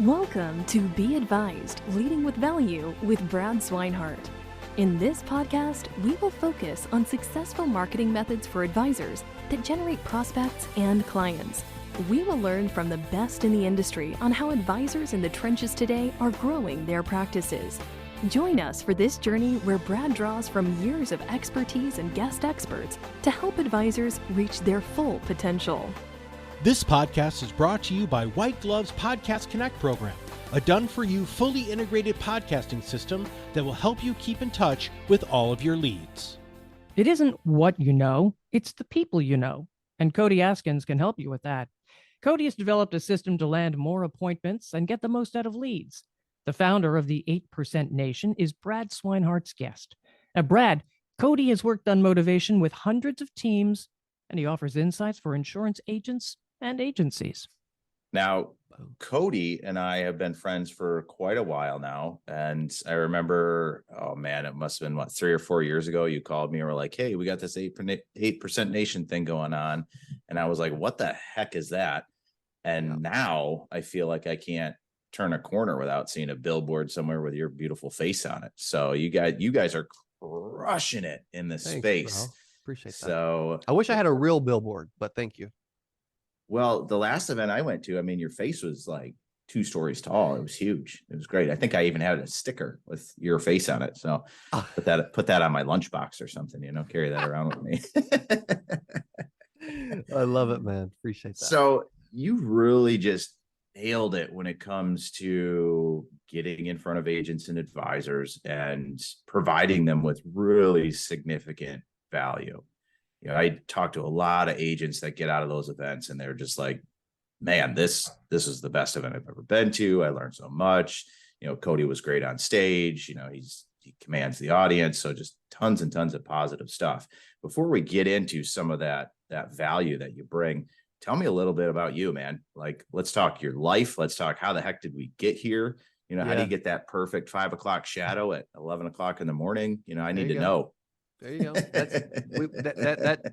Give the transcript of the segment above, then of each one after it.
Welcome to Be Advised, Leading with Value with Brad Swineheart. In this podcast, we will focus on successful marketing methods for advisors that generate prospects and clients. We will learn from the best in the industry on how advisors in the trenches today are growing their practices. Join us for this journey where Brad draws from years of expertise and guest experts to help advisors reach their full potential. This podcast is brought to you by White Glove's Podcast Connect program, a done-for-you, fully integrated podcasting system that will help you keep in touch with all of your leads. It isn't what you know, it's the people you know. And Cody Askins can help you with that. Cody has developed a system to land more appointments and get the most out of leads. The founder of the 8% Nation is Brad Swinehart's guest. Now, Brad, Cody has worked on motivation with hundreds of teams, and he offers insights for insurance agents and agencies. Now, Cody and I have been friends for quite a while now. And I remember, oh man, it must have been 3 or 4 years ago. You called me and were like, hey, we got this 8% Nation thing going on. And I was like, what the heck is that? And now I feel like I can't turn a corner without seeing a billboard somewhere with your beautiful face on it. So you guys are crushing it in this space. Bro. Appreciate that. So I wish I had a real billboard, but thank you. Well, the last event I went to, I mean, your face was like 2 stories tall. It was huge. It was great. I think I even had a sticker with your face on it. So put that on my lunchbox or something, carry that around with me. I love it, man. Appreciate that. So you really just nailed it when it comes to getting in front of agents and advisors and providing them with really significant value. I talk to a lot of agents that get out of those events and they're just like, man, this is the best event I've ever been to. I learned so much. Cody was great on stage. He commands the audience. So just tons and tons of positive stuff. Before we get into some of that value that you bring, tell me a little bit about you, man. Like, let's talk your life. Let's talk, how the heck did we get here? How do you get that perfect 5 o'clock shadow at 11 o'clock in the morning? I need to know. There you go.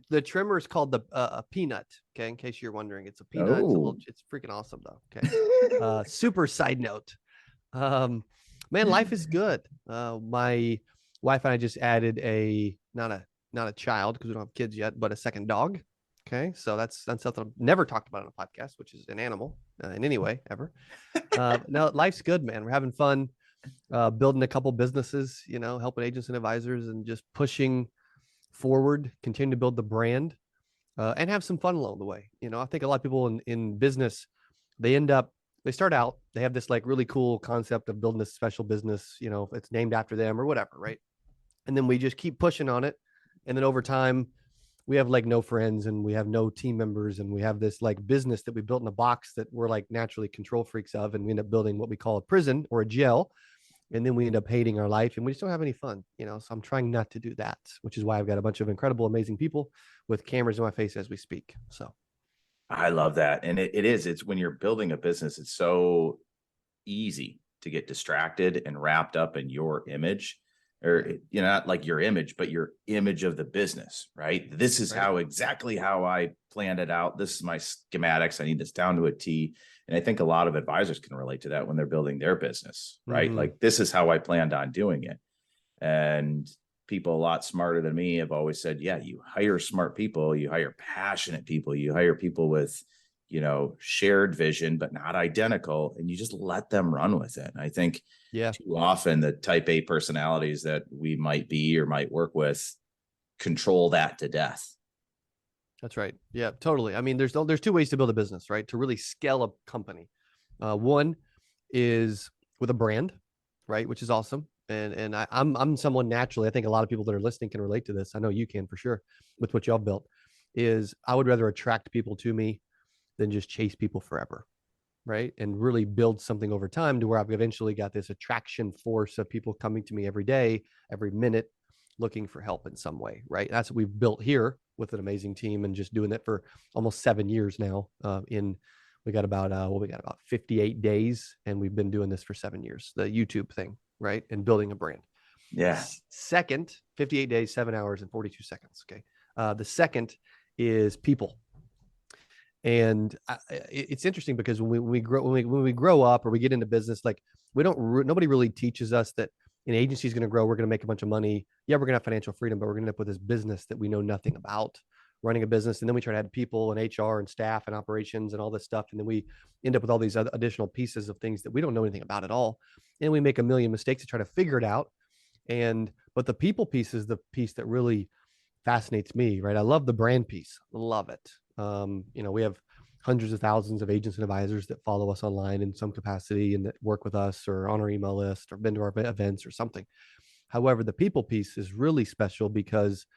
The trimmer is called a peanut. Okay, in case you're wondering, it's a peanut. It's freaking awesome though. Okay. Super side note. Man, life is good. My wife and I just added not a child because we don't have kids yet, but a second dog. Okay, so that's something I've never talked about on a podcast, which is an animal in any way ever. No, life's good, man. We're having fun. Building a couple businesses, helping agents and advisors and just pushing forward, continue to build the brand and have some fun along the way. I think a lot of people in business, they start out, they have this like really cool concept of building this special business, it's named after them or whatever, right? And then we just keep pushing on it. And then over time, we have like no friends and we have no team members and we have this like business that we built in a box that we're like naturally control freaks of. And we end up building what we call a prison or a jail. And then we end up hating our life and we just don't have any fun, so I'm trying not to do that, which is why I've got a bunch of incredible, amazing people with cameras in my face as we speak. So I love that. And it's when you're building a business, it's so easy to get distracted and wrapped up in your image, or, not like your image, but your image of the business, right? This is exactly how I planned it out. This is my schematics. I need this down to a T. And I think a lot of advisors can relate to that when they're building their business, right? Mm-hmm. Like, this is how I planned on doing it. And people a lot smarter than me have always said, yeah, you hire smart people, you hire passionate people, you hire people with, shared vision, but not identical, and you just let them run with it. And I think too often the type A personalities that we might be or might work with control that to death. That's right. Yeah, totally. I mean, there's 2 ways to build a business, right? To really scale a company. One is with a brand, right? Which is awesome. And I'm someone naturally, I think a lot of people that are listening can relate to this. I know you can for sure with what y'all built, is I would rather attract people to me than just chase people forever, right? And really build something over time to where I've eventually got this attraction force of people coming to me every day, every minute, looking for help in some way, right? That's what we've built here with an amazing team and just doing that for almost 7 years now. We got about 58 days and we've been doing this for 7 years, the YouTube thing, right? And building a brand. Yeah. Second, 58 days, 7 hours and 42 seconds. Okay. The second is people. And it's interesting because when we grow up or we get into business, like nobody really teaches us that an agency is going to grow. We're going to make a bunch of money. Yeah, we're going to have financial freedom, but we're going to end up with this business that we know nothing about, running a business. And then we try to add people and HR and staff and operations and all this stuff. And then we end up with all these other additional pieces of things that we don't know anything about at all. And we make a million mistakes to try to figure it out. But the people piece is the piece that really fascinates me, right? I love the brand piece. Love it. We have hundreds of thousands of agents and advisors that follow us online in some capacity and that work with us or on our email list or been to our events or something. However, the people piece is really special because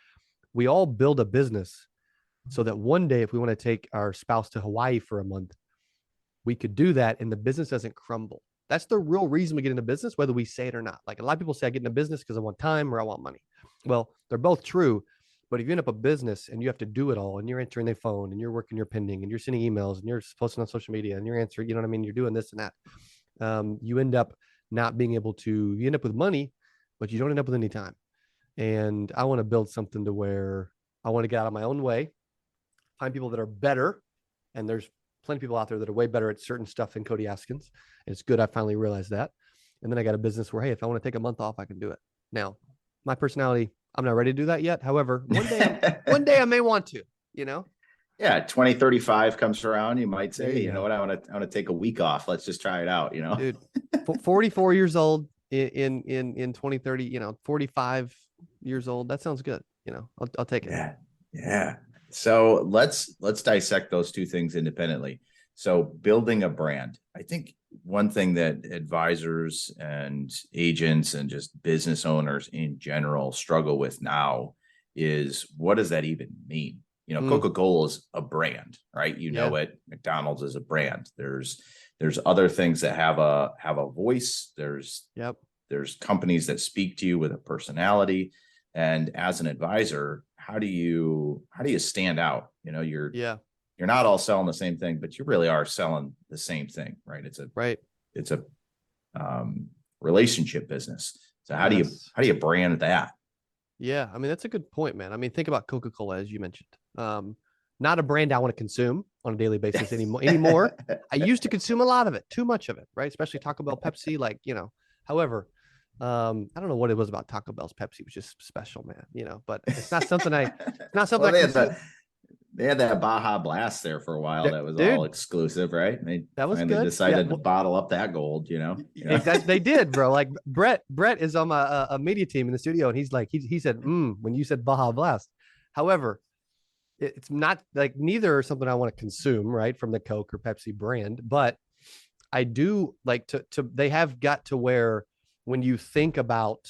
we all build a business so that one day, if we want to take our spouse to Hawaii for a month, we could do that and the business doesn't crumble. That's the real reason we get into business, whether we say it or not. Like a lot of people say, I get into business because I want time or I want money. Well, they're both true. But if you end up a business and you have to do it all and you're answering their phone and you're working your pending and you're sending emails and you're posting on social media and you're answering, you know what I mean? You're doing this and that. You end up not being able to, you end up with money, but you don't end up with any time. And I want to build something to where I want to get out of my own way, find people that are better. And there's plenty of people out there that are way better at certain stuff than Cody Askins. And it's good. I finally realized that. And then I got a business where, hey, if I want to take a month off, I can do it. Now, my personality, I'm not ready to do that yet. However, one day I may want to, Yeah. 2035 comes around. You might say, you know what? I want to take a week off. Let's just try it out. Dude, 44 years old in 2030, 45 years old. That sounds good. I'll take it. Yeah. Yeah. So let's dissect those two things independently. So building a brand, I think one thing that advisors and agents and just business owners in general struggle with now is, what does that even mean? Coca-Cola is a brand, right? Know it. McDonald's is a brand. There's other things that have a voice. There's companies that speak to you with a personality. And as an advisor, how do you stand out? You're not all selling the same thing, but you really are selling the same thing, right? It's a relationship business. So how do you brand that? Yeah. I mean, that's a good point, man. I mean, think about Coca-Cola, as you mentioned. Not a brand I want to consume on a daily basis anymore. I used to consume a lot of it, too much of it, right? Especially Taco Bell, Pepsi, however, I don't know what it was about Taco Bell's Pepsi. It was just special, man, but it's not something they had that Baja Blast there for a while. That was all exclusive, right? That was finally good. Decided to bottle up that gold, Exactly, they did, bro. Like Brett is on a media team in the studio, and he's like, he said, when you said Baja Blast. However, it's not like neither are something I want to consume, right, from the Coke or Pepsi brand. But I do like to. They have got to where when you think about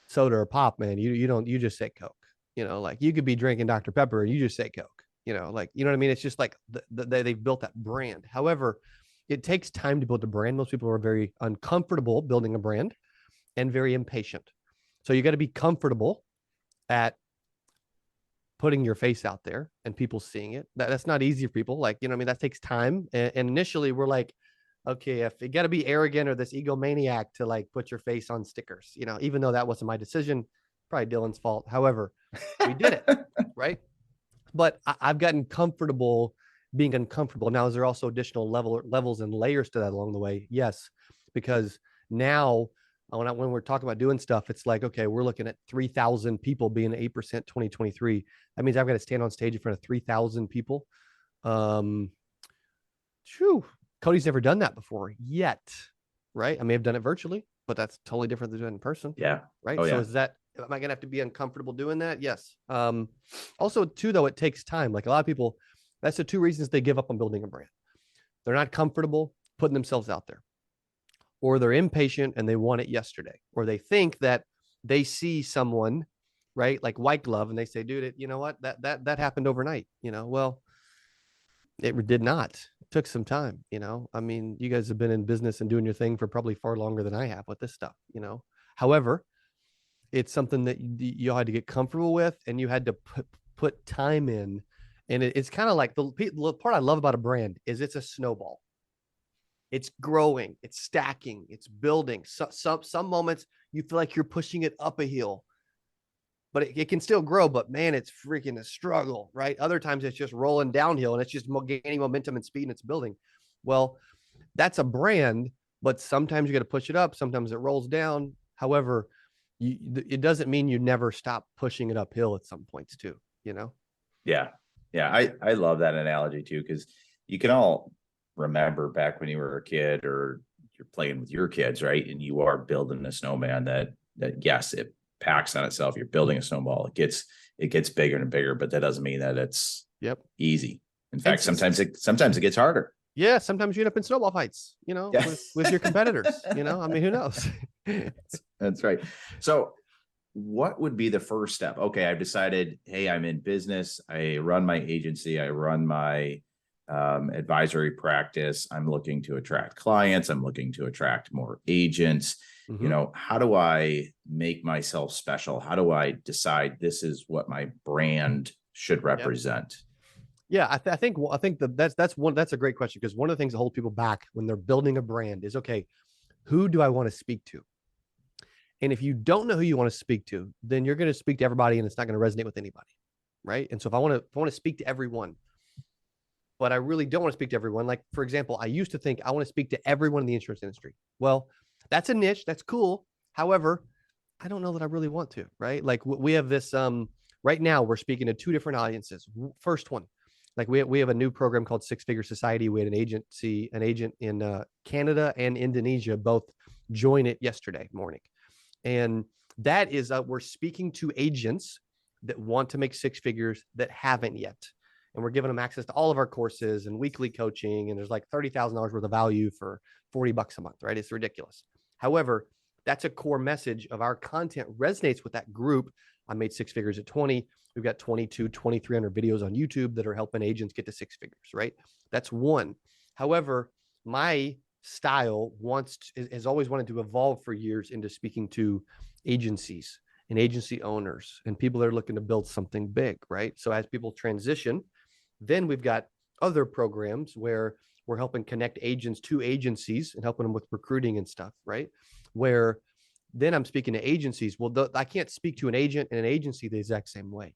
soda or pop, man, you just say Coke. Like you could be drinking Dr. Pepper and you just say Coke, what I mean? It's just like they've built that brand. However, it takes time to build a brand. Most people are very uncomfortable building a brand and very impatient. So you got to be comfortable at putting your face out there and people seeing it. That's not easy for people. Like, that takes time. And initially we're like, okay, if you got to be arrogant or this egomaniac to like put your face on stickers, even though that wasn't my decision, probably Dylan's fault. However, we did it, right? But I've gotten comfortable being uncomfortable. Now, is there also additional levels and layers to that along the way? Yes, because now when we're talking about doing stuff, it's like, okay, we're looking at 3,000 people being 8% 2023. That means I've got to stand on stage in front of 3,000 people. Cody's never done that before yet, right? I may have done it virtually, but that's totally different than doing it in person. Yeah. Right. So am I going to have to be uncomfortable doing that? Yes. Also, too, though, it takes time. Like a lot of people, that's the two reasons they give up on building a brand. They're not comfortable putting themselves out there, or they're impatient and they want it yesterday, or they think that they see someone, right, like White Glove, and they say, dude, you know what, that happened overnight. Well, it did not. It took some time. I mean, you guys have been in business and doing your thing for probably far longer than I have with this stuff. However, it's something that you had to get comfortable with, and you had to put time in. And it's kind of like the part I love about a brand is it's a snowball. It's growing, it's stacking, it's building. Some moments you feel like you're pushing it up a hill, but it can still grow, but man, it's freaking a struggle, right? Other times it's just rolling downhill and it's just gaining momentum and speed and it's building. Well, that's a brand, but sometimes you got to push it up. Sometimes it rolls down. However, it doesn't mean you never stop pushing it uphill at some points too, you know? Yeah. Yeah. I love that analogy too, because you can all remember back when you were a kid or you're playing with your kids, right? And you are building a snowman that yes, it packs on itself. You're building a snowball. It gets bigger and bigger, but that doesn't mean that it's easy. In fact, sometimes it gets harder. Yeah, sometimes you end up in snowball fights, you know, with your competitors, you know, I mean, who knows? That's right. So what would be the first step? Okay, I've decided, hey, I'm in business. I run my agency. I run my advisory practice. I'm looking to attract clients. I'm looking to attract more agents. Mm-hmm. You know, how do I make myself special? How do I decide this is what my brand should represent? Yeah, I think that's a great question, because one of the things that holds people back when they're building a brand is, okay, who do I want to speak to? And if you don't know who you want to speak to, then you're going to speak to everybody and it's not going to resonate with anybody, right? And so if I want to speak to everyone, but I really don't want to speak to everyone. Like, for example, I used to think I want to speak to everyone in the insurance industry. Well, that's a niche. That's cool. However, I don't know that I really want to, right? Like we have this, right now we're speaking to two different audiences. First one, like we have a new program called Six Figure Society. We had an agent in Canada and Indonesia, both join it yesterday morning. And that is, we're speaking to agents that want to make six figures that haven't yet. And we're giving them access to all of our courses and weekly coaching. And there's like $30,000 worth of value for $40 a month, right? It's ridiculous. However, that's a core message of our content resonates with that group. I made six figures at 20. We've got 2,300 videos on YouTube that are helping agents get to six figures, right? That's one. However, my style has always wanted to evolve for years into speaking to agencies and agency owners and people that are looking to build something big, right? So as people transition, then we've got other programs where we're helping connect agents to agencies and helping them with recruiting and stuff, right? Where then I'm speaking to agencies. Well, I can't speak to an agent and an agency the exact same way,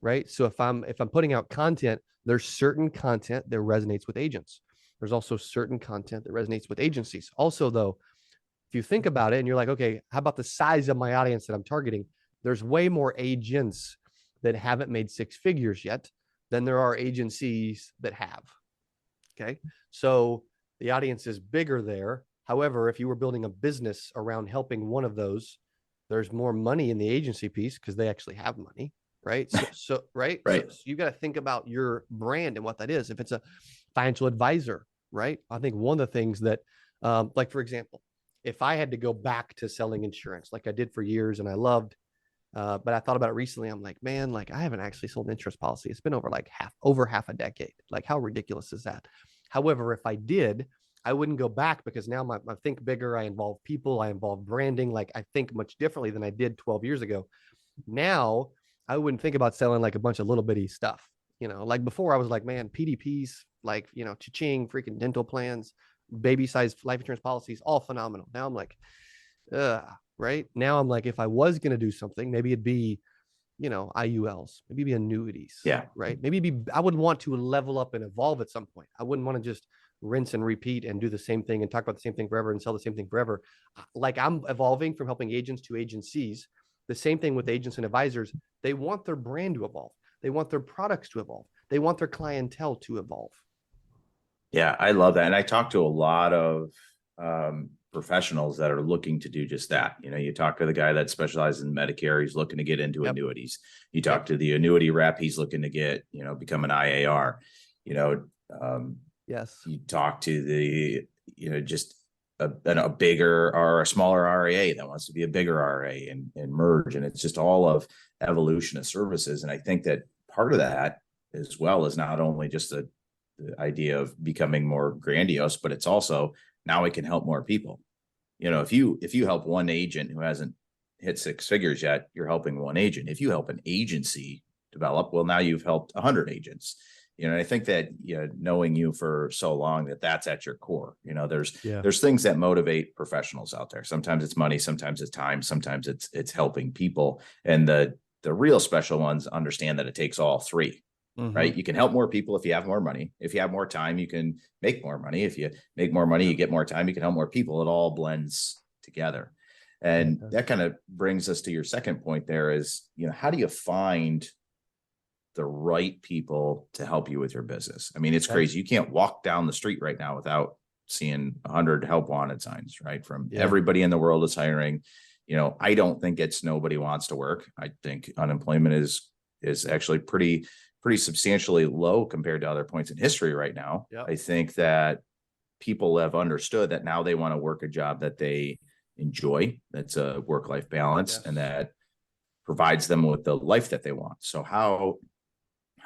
right? So if I'm putting out content, there's certain content that resonates with agents. There's also certain content that resonates with agencies. Also, though, if you think about it and you're like, okay, how about the size of my audience that I'm targeting? There's way more agents that haven't made six figures yet than there are agencies that have. Okay. So the audience is bigger there. However, if you were building a business around helping one of those, there's more money in the agency piece because they actually have money, right? So right. Right. So you got to think about your brand and what that is. If it's a financial advisor, right? I think one of the things that, like, for example, if I had to go back to selling insurance, like I did for years and I loved, but I thought about it recently. I'm like, man, like I haven't actually sold an insurance policy. It's been over half a decade. Like, how ridiculous is that? However, if I did, I wouldn't go back because now I think bigger. I involve people. I involve branding. Like I think much differently than I did 12 years ago. Now I wouldn't think about selling like a bunch of little bitty stuff. You know, like before I was like, man, PDPs, like, you know, cha-ching, freaking dental plans, baby size life insurance policies, all phenomenal. Now I'm like, right now I'm like, if I was going to do something, maybe it'd be, you know, IULs, maybe it'd be annuities. Yeah. Right. Maybe I would want to level up and evolve at some point. I wouldn't want to just rinse and repeat and do the same thing and talk about the same thing forever and sell the same thing forever. Like I'm evolving from helping agents to agencies. The same thing with agents and advisors. They want their brand to evolve. They want their products to evolve. They want their clientele to evolve. Yeah, I love that. And I talk to a lot of professionals that are looking to do just that. You know, you talk to the guy that specializes in Medicare, he's looking to get into annuities. You talk to the annuity rep, he's looking to get, you know, become an IAR. You know, yes. You talk to the, you know, just a bigger or a smaller RIA that wants to be a bigger RIA and merge. And it's just all of evolution of services. And I think that part of that as well is not only just the idea of becoming more grandiose, but it's also now it can help more people. You know, if you help one agent who hasn't hit six figures yet, you're helping one agent. If you help an agency develop, well, now you've helped 100 agents. You know, and I think that, you know, knowing you for so long that's at your core. You know, there's things that motivate professionals out there. Sometimes it's money, sometimes it's time, sometimes it's helping people. And the the real special ones understand that it takes all three. Right? You can help more people if you have more money. If you have more time, you can make more money. If you make more money, you get more time, you can help more people. It all blends together. And that kind of brings us to your second point there is, how do you find the right people to help you with your business? I mean, it's crazy. You can't walk down the street right now without seeing 100 help wanted signs, right? From everybody in the world is hiring. I don't think it's nobody wants to work. I think unemployment is actually pretty substantially low compared to other points in history right now. I think that people have understood that now they want to work a job that they enjoy, that's a work-life balance, and that provides them with the life that they want. So how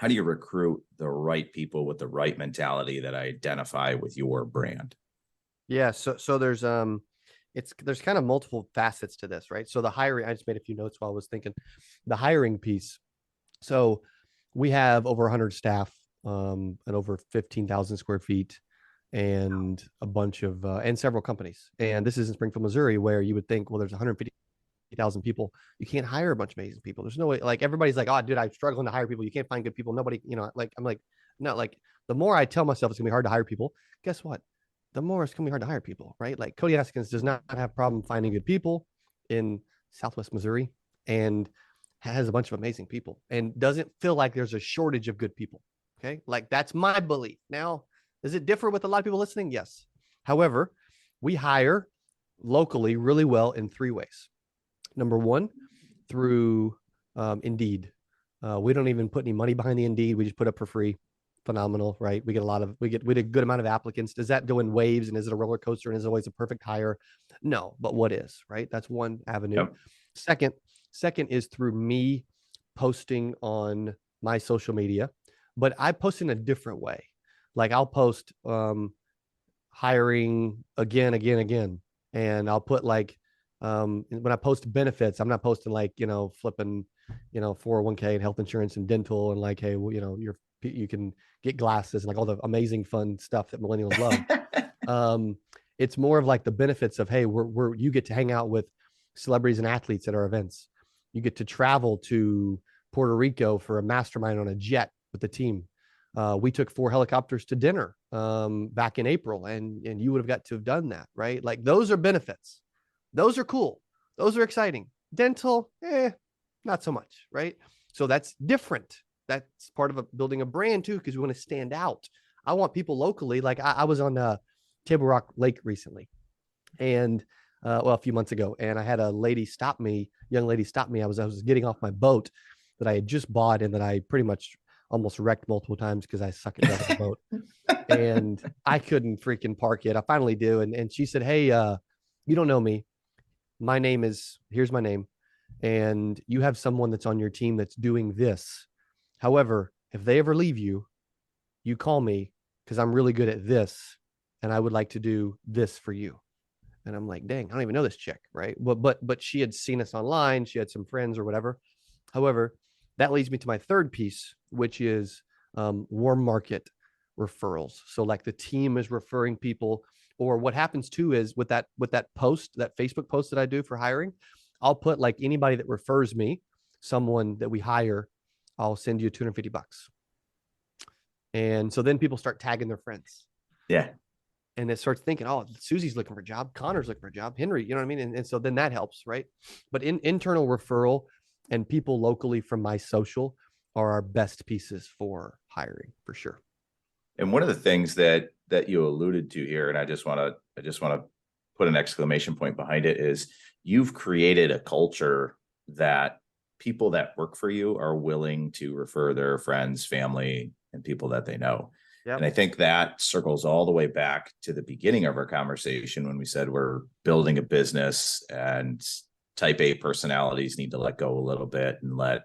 do you recruit the right people with the right mentality that identify with your brand? Yeah. So there's there's kind of multiple facets to this, right? So the hiring, I just made a few notes while I was thinking the hiring piece. So we have over 100 staff, and over 15,000 square feet, and a bunch of, and several companies. And this is in Springfield, Missouri, where you would think, well, there's 150,000 people. You can't hire a bunch of amazing people. There's no way. Like, everybody's like, oh, dude, I'm struggling to hire people. You can't find good people. Nobody, I'm like, no, like, the more I tell myself it's gonna be hard to hire people, guess what? The more it's gonna be hard to hire people, right? Like, Cody Askins does not have a problem finding good people in Southwest Missouri, and has a bunch of amazing people, and doesn't feel like there's a shortage of good people. Okay. Like, that's my belief. Now, does it differ with a lot of people listening? Yes. However, we hire locally really well in three ways. Number one, through Indeed. We don't even put any money behind the Indeed. We just put up for free. Phenomenal, right? We get a good amount of applicants. Does that go in waves, and is it a roller coaster, and is it always a perfect hire? No, but what is, right? That's one avenue. Yep. Second is through me posting on my social media, but I post in a different way. Like, I'll post hiring again. And I'll put like, when I post benefits, I'm not posting like, flipping, 401k and health insurance and dental, and like, hey, well, you can get glasses and like all the amazing fun stuff that millennials love. It's more of like the benefits of, hey, you get to hang out with celebrities and athletes at our events. You get to travel to Puerto Rico for a mastermind on a jet with the team. We took 4 helicopters to dinner back in April, and you would have got to have done that, right? Like, those are benefits. Those are cool. Those are exciting. Dental, not so much, right? So that's different. That's part of building a brand too, because we want to stand out. I want people locally. Like, I was on Table Rock Lake recently, and a few months ago, and I had a young lady stop me. I was getting off my boat that I had just bought, and that I pretty much almost wrecked multiple times because I suck at driving the boat, and I couldn't freaking park it. I finally do, and she said, "Hey, you don't know me. Here's my name, and you have someone that's on your team that's doing this. However, if they ever leave you, you call me, because I'm really good at this, and I would like to do this for you." And I'm like, dang, I don't even know this chick, right? But she had seen us online. She had some friends or whatever. However, that leads me to my third piece, which is warm market referrals. So like, the team is referring people, or what happens too is with that post, that Facebook post that I do for hiring, I'll put like, anybody that refers me, someone that we hire, I'll send you $250. And so then people start tagging their friends. Yeah. And it starts thinking, oh, Susie's looking for a job. Connor's looking for a job. Henry, you know what I mean? And so then that helps, right? But internal referral and people locally from my social are our best pieces for hiring, for sure. And one of the things that you alluded to here, and I just want to put an exclamation point behind it, is you've created a culture that people that work for you are willing to refer their friends, family, and people that they know. Yep. And I think that circles all the way back to the beginning of our conversation when we said we're building a business, and type A personalities need to let go a little bit and let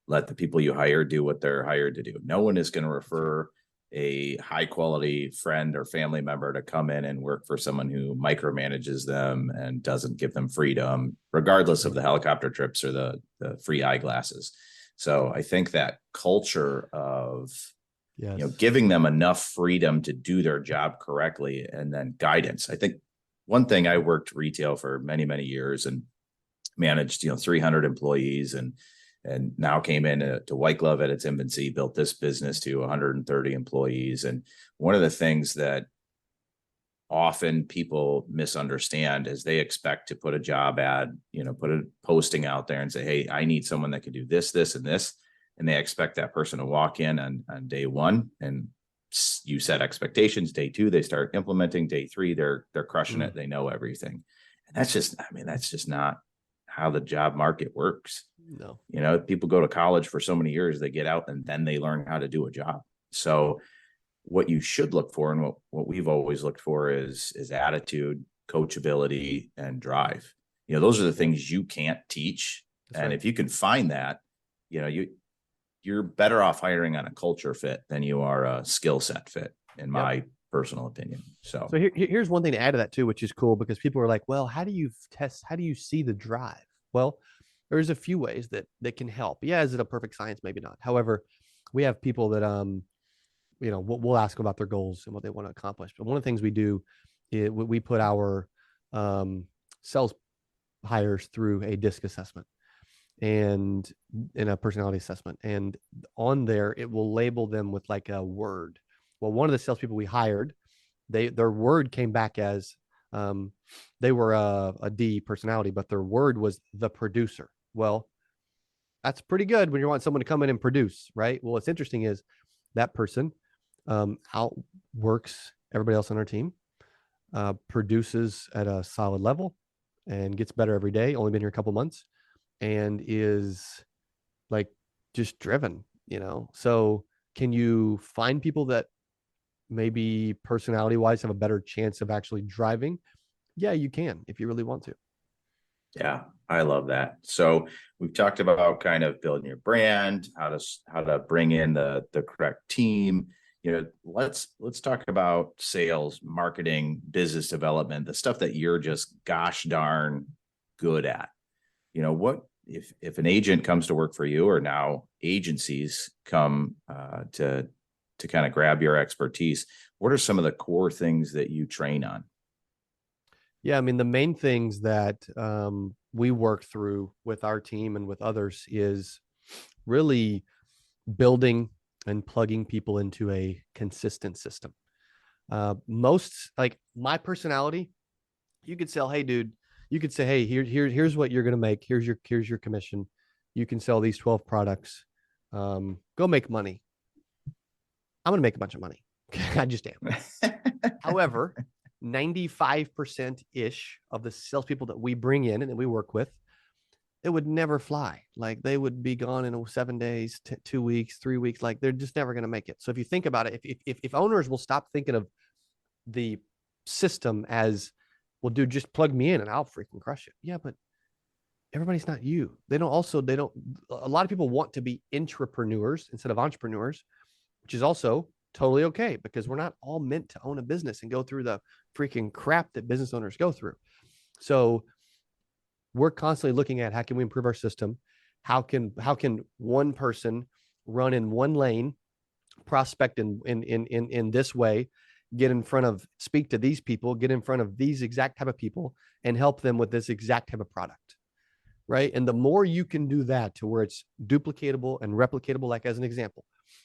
the people you hire do what they're hired to do. No one is going to refer a high quality friend or family member to come in and work for someone who micromanages them and doesn't give them freedom, regardless of the helicopter trips or the free eyeglasses. So I think that culture of, giving them enough freedom to do their job correctly, and then guidance. I think one thing, I worked retail for many, many years and managed, 300 employees, and and now came in to White Glove at its infancy, built this business to 130 employees. And one of the things that often people misunderstand is they expect to put a job ad, put a posting out there and say, hey, I need someone that can do this, this, and this. And they expect that person to walk in on day one, and you set expectations. Day two, they start implementing. Day three, they're crushing it. They know everything. And that's just not how the job market works. No. People go to college for so many years, they get out and then they learn how to do a job. So what you should look for, and what we've always looked for, is attitude, coachability, and drive. Those are the things you can't teach. That's right. If you can find that, you're better off hiring on a culture fit than you are a skill set fit, in my personal opinion. So here's one thing to add to that too, which is cool, because people are like, well, how do you see the drive? Well, there's a few ways that can help. Yeah. Is it a perfect science? Maybe not. However, we have people that, we'll ask about their goals and what they want to accomplish. But one of the things we do is we put our sales hires through a DISC assessment and in a personality assessment. And on there, it will label them with like a word. Well, one of the salespeople we hired, their word came back as they were a D personality, but their word was the producer. Well, that's pretty good when you want someone to come in and produce, right? Well, what's interesting is that person outworks everybody else on our team, produces at a solid level and gets better every day, only been here a couple months, and is like just driven, So can you find people that maybe personality wise have a better chance of actually driving? Yeah, you can, if you really want to. Yeah, I love that. So we've talked about kind of building your brand, how to bring in the correct team. Let's talk about sales, marketing, business development, the stuff that you're just gosh darn good at. What if an agent comes to work for you, or now agencies come to kind of grab your expertise? What are some of the core things that you train on? Yeah, the main things that we work through with our team and with others is really building and plugging people into a consistent system. Most, like my personality, you could sell, hey, dude, you could say, hey, here's what you're going to make. Here's your commission. You can sell these 12 products. Go make money. I'm going to make a bunch of money. I just am. However, 95% ish of the salespeople that we bring in and that we work with, it would never fly. Like they would be gone in 7 days, 2 weeks, 3 weeks. Like they're just never going to make it. So if you think about it, if owners will stop thinking of the system as, well, dude, just plug me in and I'll freaking crush it. Yeah, but everybody's not you. A lot of people want to be intrapreneurs instead of entrepreneurs, which is also totally okay, because we're not all meant to own a business and go through the freaking crap that business owners go through. So we're constantly looking at how can we improve our system? How can one person run in one lane, prospect in this way, speak to these people, get in front of these exact type of people, and help them with this exact type of product, right? And the more you can do that to where it's duplicatable and replicatable, like as an example,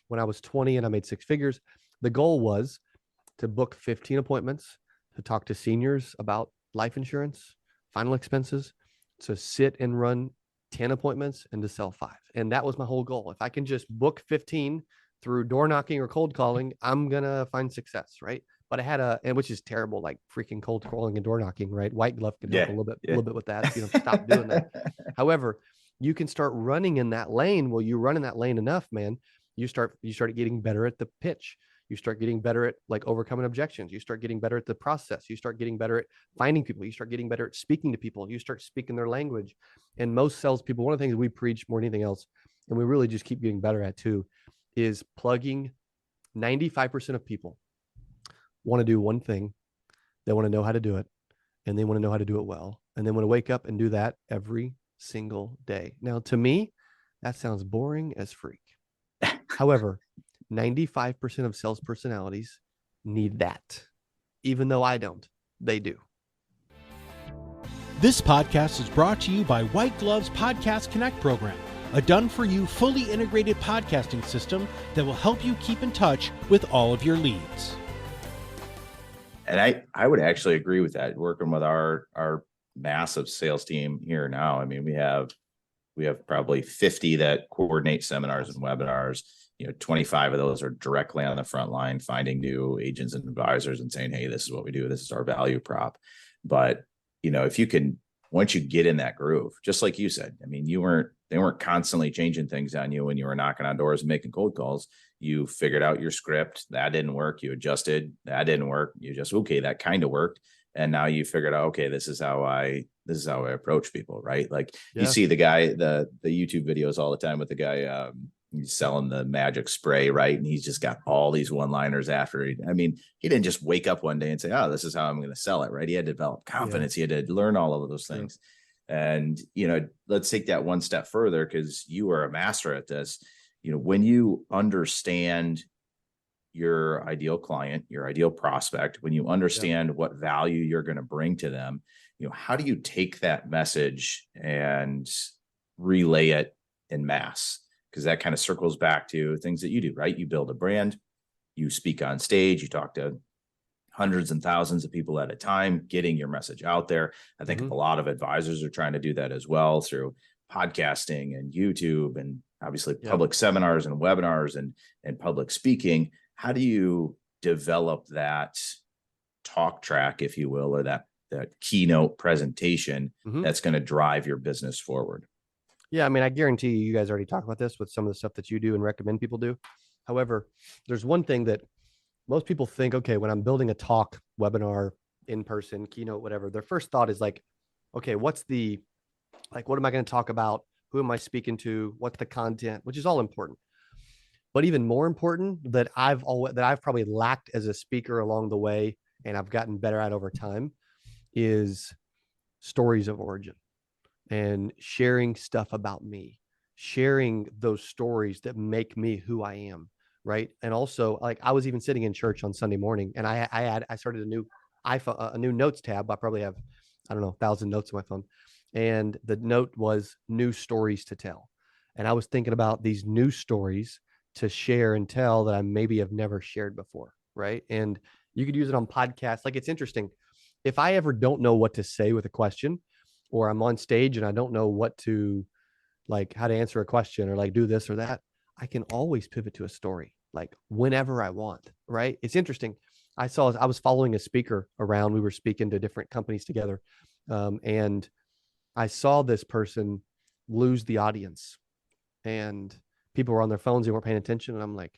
when I was 20 and I made 6 figures, the goal was to book 15 appointments, to talk to seniors about life insurance, final expenses, to sit and run 10 appointments, and to sell 5. And that was my whole goal. If I can just book 15 through door knocking or cold calling, I'm going to find success, right? But I had which is terrible, like freaking cold calling and door knocking, right? White Glove can help a little bit with that. Stop doing that. However, you can start running in that lane. Well, you run in that lane enough, man, you start getting better at the pitch. You start getting better at like overcoming objections. You start getting better at the process. You start getting better at finding people. You start getting better at speaking to people. You start speaking their language. And most salespeople, one of the things we preach more than anything else, and we really just keep getting better at too, is plugging. 95% of people want to do one thing. They want to know how to do it, and they want to know how to do it well. And they want to wake up and do that every single day. Now, to me, that sounds boring as freak. However, 95% of sales personalities need that. Even though I don't, they do. This podcast is brought to you by White Glove's Podcast Connect program, a done-for-you, fully integrated podcasting system that will help you keep in touch with all of your leads. And I would actually agree with that. Working with our massive sales team here now, I mean, we have probably 50 that coordinate seminars and webinars. 25 of those are directly on the front line, finding new agents and advisors and saying, hey, this is what we do. This is our value prop. But, if you can, once you get in that groove, just like you said, I mean, they weren't constantly changing things on you when you were knocking on doors and making cold calls. You figured out your script. That didn't work. You adjusted. That didn't work. You just, okay, that kind of worked. And now you figured out, okay, this is how I approach people, right? Like you see the guy, the YouTube videos all the time with the guy, he's selling the magic spray, right? And he's just got all these one-liners after it. I mean, he didn't just wake up one day and say, oh, this is how I'm going to sell it, right? He had to develop confidence. He had to learn all of those things. And, let's take that one step further, because you are a master at this. When you understand your ideal client, your ideal prospect, when you understand what value you're going to bring to them, how do you take that message and relay it in mass? Because that kind of circles back to things that you do, right? You build a brand, you speak on stage, you talk to hundreds and thousands of people at a time, getting your message out there. I think a lot of advisors are trying to do that as well through podcasting and YouTube, and obviously public seminars and webinars and public speaking. How do you develop that talk track, if you will, or that keynote presentation that's going to drive your business forward? Yeah, I mean, I guarantee you guys already talk about this with some of the stuff that you do and recommend people do. However, there's one thing that most people think, okay, when I'm building a talk, webinar, in-person, keynote, whatever, their first thought is like, okay, what am I going to talk about? Who am I speaking to? What's the content? Which is all important. But even more important that I've probably lacked as a speaker along the way, and I've gotten better at over time, is stories of origin and sharing stuff about me, sharing those stories that make me who I am. Right. And also, like, I was even sitting in church on Sunday morning, and I started a new iPhone, a new notes tab. I probably have, 1,000 notes on my phone. And the note was new stories to tell. And I was thinking about these new stories to share and tell that I maybe have never shared before. Right. And you could use it on podcasts. Like, it's interesting. If I ever don't know what to say with a question, or I'm on stage and I don't know what to, like, how to answer a question, or like do this or that, I can always pivot to a story, like, whenever I want. Right. It's interesting. I was following a speaker around. We were speaking to different companies together. And I saw this person lose the audience, and people were on their phones. They weren't paying attention. And I'm like,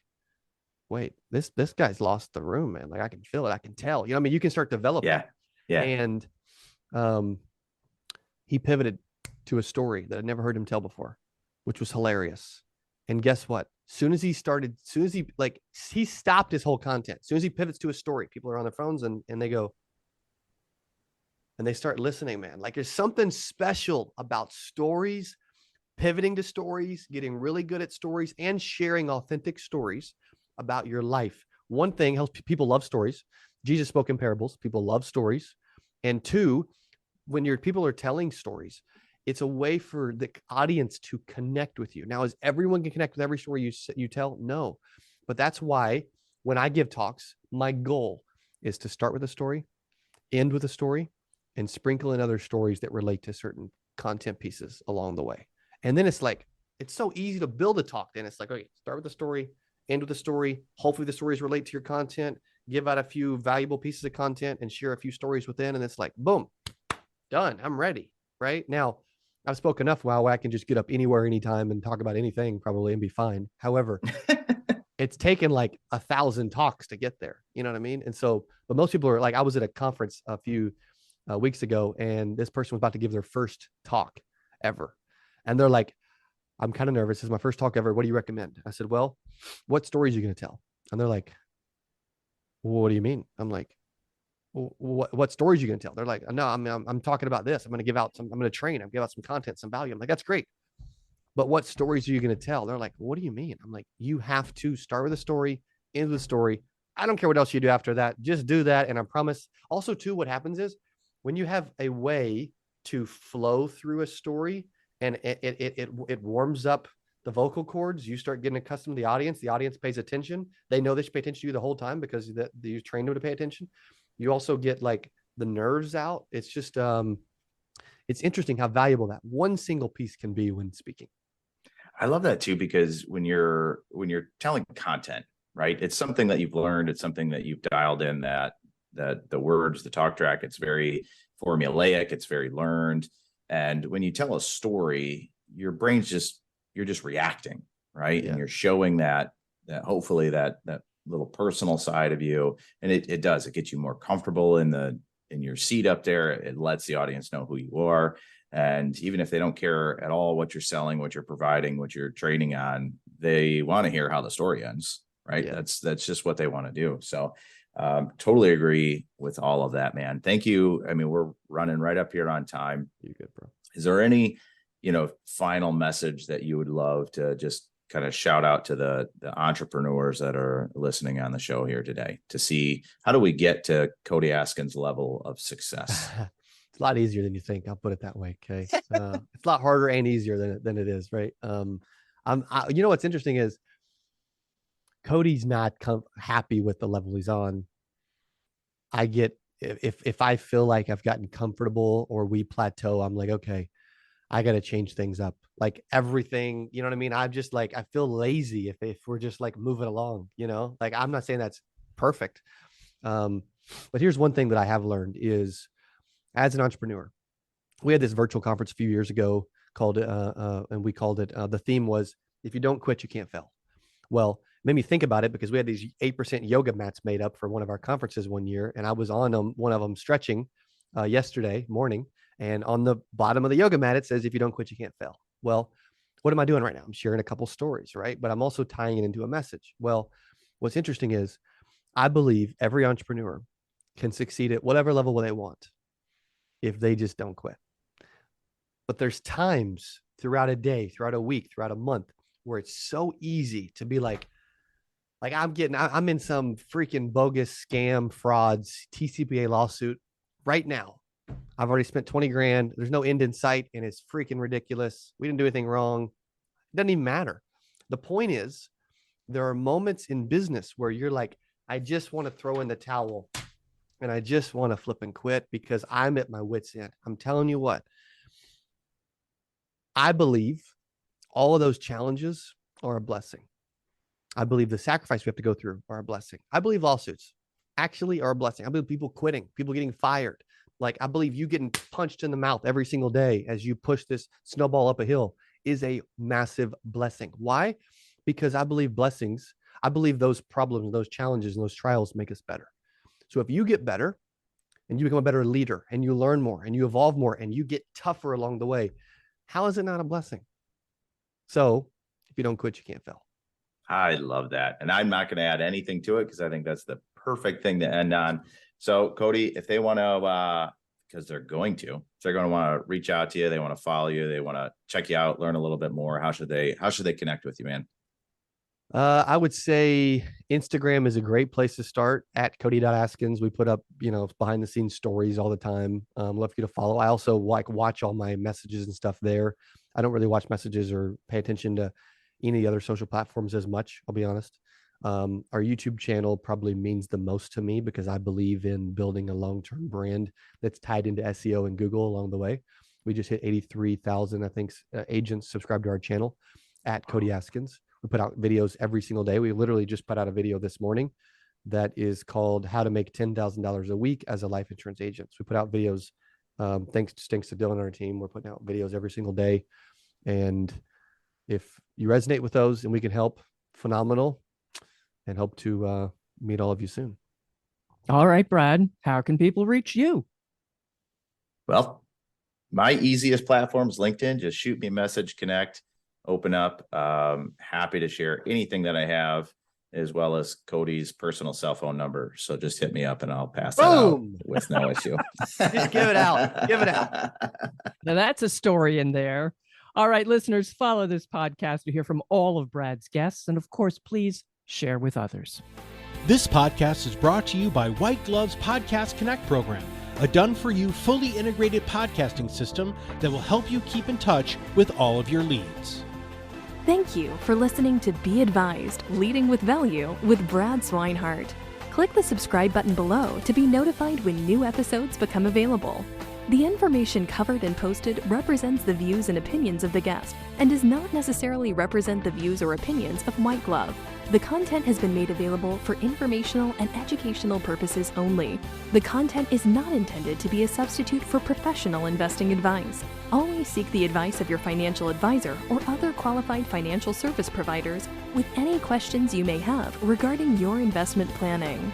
wait, this guy's lost the room, man. Like, I can feel it. I can tell, I mean, you can start developing. Yeah. And, he pivoted to a story that I'd never heard him tell before, which was hilarious. And guess what? He stopped his whole content. As soon as he pivots to a story, people are on their phones and they go, and they start listening, man. Like, there's something special about stories, pivoting to stories, getting really good at stories, and sharing authentic stories about your life. One thing helps people love stories. Jesus spoke in parables. People love stories. And two, when people are telling stories, it's a way for the audience to connect with you. Now, is everyone can connect with every story you tell? No. But that's why when I give talks, my goal is to start with a story, end with a story, and sprinkle in other stories that relate to certain content pieces along the way. And then it's so easy to build a talk. Then it's like, okay, start with the story, end with the story. Hopefully the stories relate to your content, give out a few valuable pieces of content, and share a few stories within. And it's like, boom, done. I'm ready. Right now, I've spoken enough where I can just get up anywhere, anytime, and talk about anything probably and be fine. However, it's taken like 1,000 talks to get there. You know what I mean? And so, but most people are like, I was at a conference a few weeks ago, and this person was about to give their first talk ever. And they're like, I'm kind of nervous. This is my first talk ever. What do you recommend? I said, well, what stories are you going to tell? And they're like, well, what do you mean? I'm like, what stories are you going to tell? They're like, no, I'm talking about this. I'm going to train. I'm give out some content, some value. I'm like, that's great. But what stories are you going to tell? They're like, what do you mean? I'm like, you have to start with a story, end with a story. I don't care what else you do after that. Just do that. And I promise. Also, too, what happens is when you have a way to flow through a story, and it warms up the vocal cords. You start getting accustomed to the audience. The audience pays attention. They know they should pay attention to you the whole time because you trained them to pay attention. You also get like the nerves out. It's just, it's interesting how valuable that one single piece can be when speaking. I love that too, because when you're telling content, right, it's something that you've learned. It's something that you've dialed in, that the words, the talk track, it's very formulaic. It's very learned. And when you tell a story, your brain's you're just reacting, right? Yeah. And you're showing that hopefully that little personal side of you. And it does, it gets you more comfortable in your seat up there. It lets the audience know who you are. And even if they don't care at all what you're selling, what you're providing, what you're training on, they want to hear how the story ends, right? Yeah. That's just what they want to do. So totally agree with all of that, man. Thank you. I mean, we're running right up here on time. You're good, bro. Is there any, final message that you would love to just kind of shout out to the entrepreneurs that are listening on the show here today to see how do we get to Cody Askins' level of success? It's a lot easier than you think. I'll put it that way. Okay. It's a lot harder and easier than it is. Right. What's interesting is Cody's not happy with the level he's on. I get, if I feel like I've gotten comfortable or we plateau, I'm like, okay, I got to change things up. Like everything, you know what I mean? I'm just like, I feel lazy if we're just like moving along, like I'm not saying that's perfect. But here's one thing that I have learned is as an entrepreneur, we had this virtual conference a few years ago called, and we called it, the theme was, if you don't quit, you can't fail. Well, it made me think about it because we had these 8% yoga mats made up for one of our conferences one year. And I was on one of them stretching yesterday morning. And on the bottom of the yoga mat, it says, if you don't quit, you can't fail. Well, what am I doing right now? I'm sharing a couple stories, right? But I'm also tying it into a message. Well, what's interesting is I believe every entrepreneur can succeed at whatever level they want if they just don't quit. But there's times throughout a day, throughout a week, throughout a month where it's so easy to be like I'm in some freaking bogus scam frauds TCPA lawsuit right now. I've already spent 20 grand. There's no end in sight and it's freaking ridiculous. We didn't do anything wrong. It doesn't even matter. The point is there are moments in business where you're like, I just want to throw in the towel and I just want to flip and quit because I'm at my wit's end. I'm telling you what, I believe all of those challenges are a blessing. I believe the sacrifice we have to go through are a blessing. I believe lawsuits actually are a blessing. I believe people quitting, people getting fired. Like I believe you getting punched in the mouth every single day as you push this snowball up a hill is a massive blessing. Why? Because I believe blessings, I believe those problems, those challenges, and those trials make us better. So if you get better and you become a better leader and you learn more and you evolve more and you get tougher along the way, how is it not a blessing? So if you don't quit, you can't fail. I love that. And I'm not going to add anything to it because I think that's the perfect thing to end on. So Cody, if they want to, because they're going to want to reach out to you, they want to follow you, they want to check you out, learn a little bit more, how should they connect with you, man? I would say Instagram is a great place to start at Cody.Askins. We put up, behind the scenes stories all the time. Love for you to follow. I also watch all my messages and stuff there. I don't really watch messages or pay attention to any other social platforms as much, I'll be honest. Our YouTube channel probably means the most to me because I believe in building a long-term brand that's tied into SEO and Google along the way. We just hit 83,000, I think, agents subscribe to our channel at Cody Askins. We put out videos every single day. We literally just put out a video this morning that is called How to Make $10,000 a Week as a Life Insurance Agent. So we put out videos. Thanks to Dylan and our team. We're putting out videos every single day. And if you resonate with those and we can help, phenomenal. And hope to meet all of you soon. All right, Brad, how can people reach you? Well, my easiest platform is LinkedIn. Just shoot me a message, connect, open up. Happy to share anything that I have, as well as Cody's personal cell phone number. So just hit me up and I'll pass that out with no issue. Just give it out. Give it out. Now that's a story in there. All right, listeners, follow this podcast to hear from all of Brad's guests. And of course, please share with others. This podcast is brought to you by White Glove's Podcast Connect program, a done-for-you, fully integrated podcasting system that will help you keep in touch with all of your leads. Thank you for listening to Be Advised, Leading with Value with Brad Swineheart. Click the subscribe button below to be notified when new episodes become available. The information covered and posted represents the views and opinions of the guest and does not necessarily represent the views or opinions of White Glove. The content has been made available for informational and educational purposes only. The content is not intended to be a substitute for professional investing advice. Always seek the advice of your financial advisor or other qualified financial service providers with any questions you may have regarding your investment planning.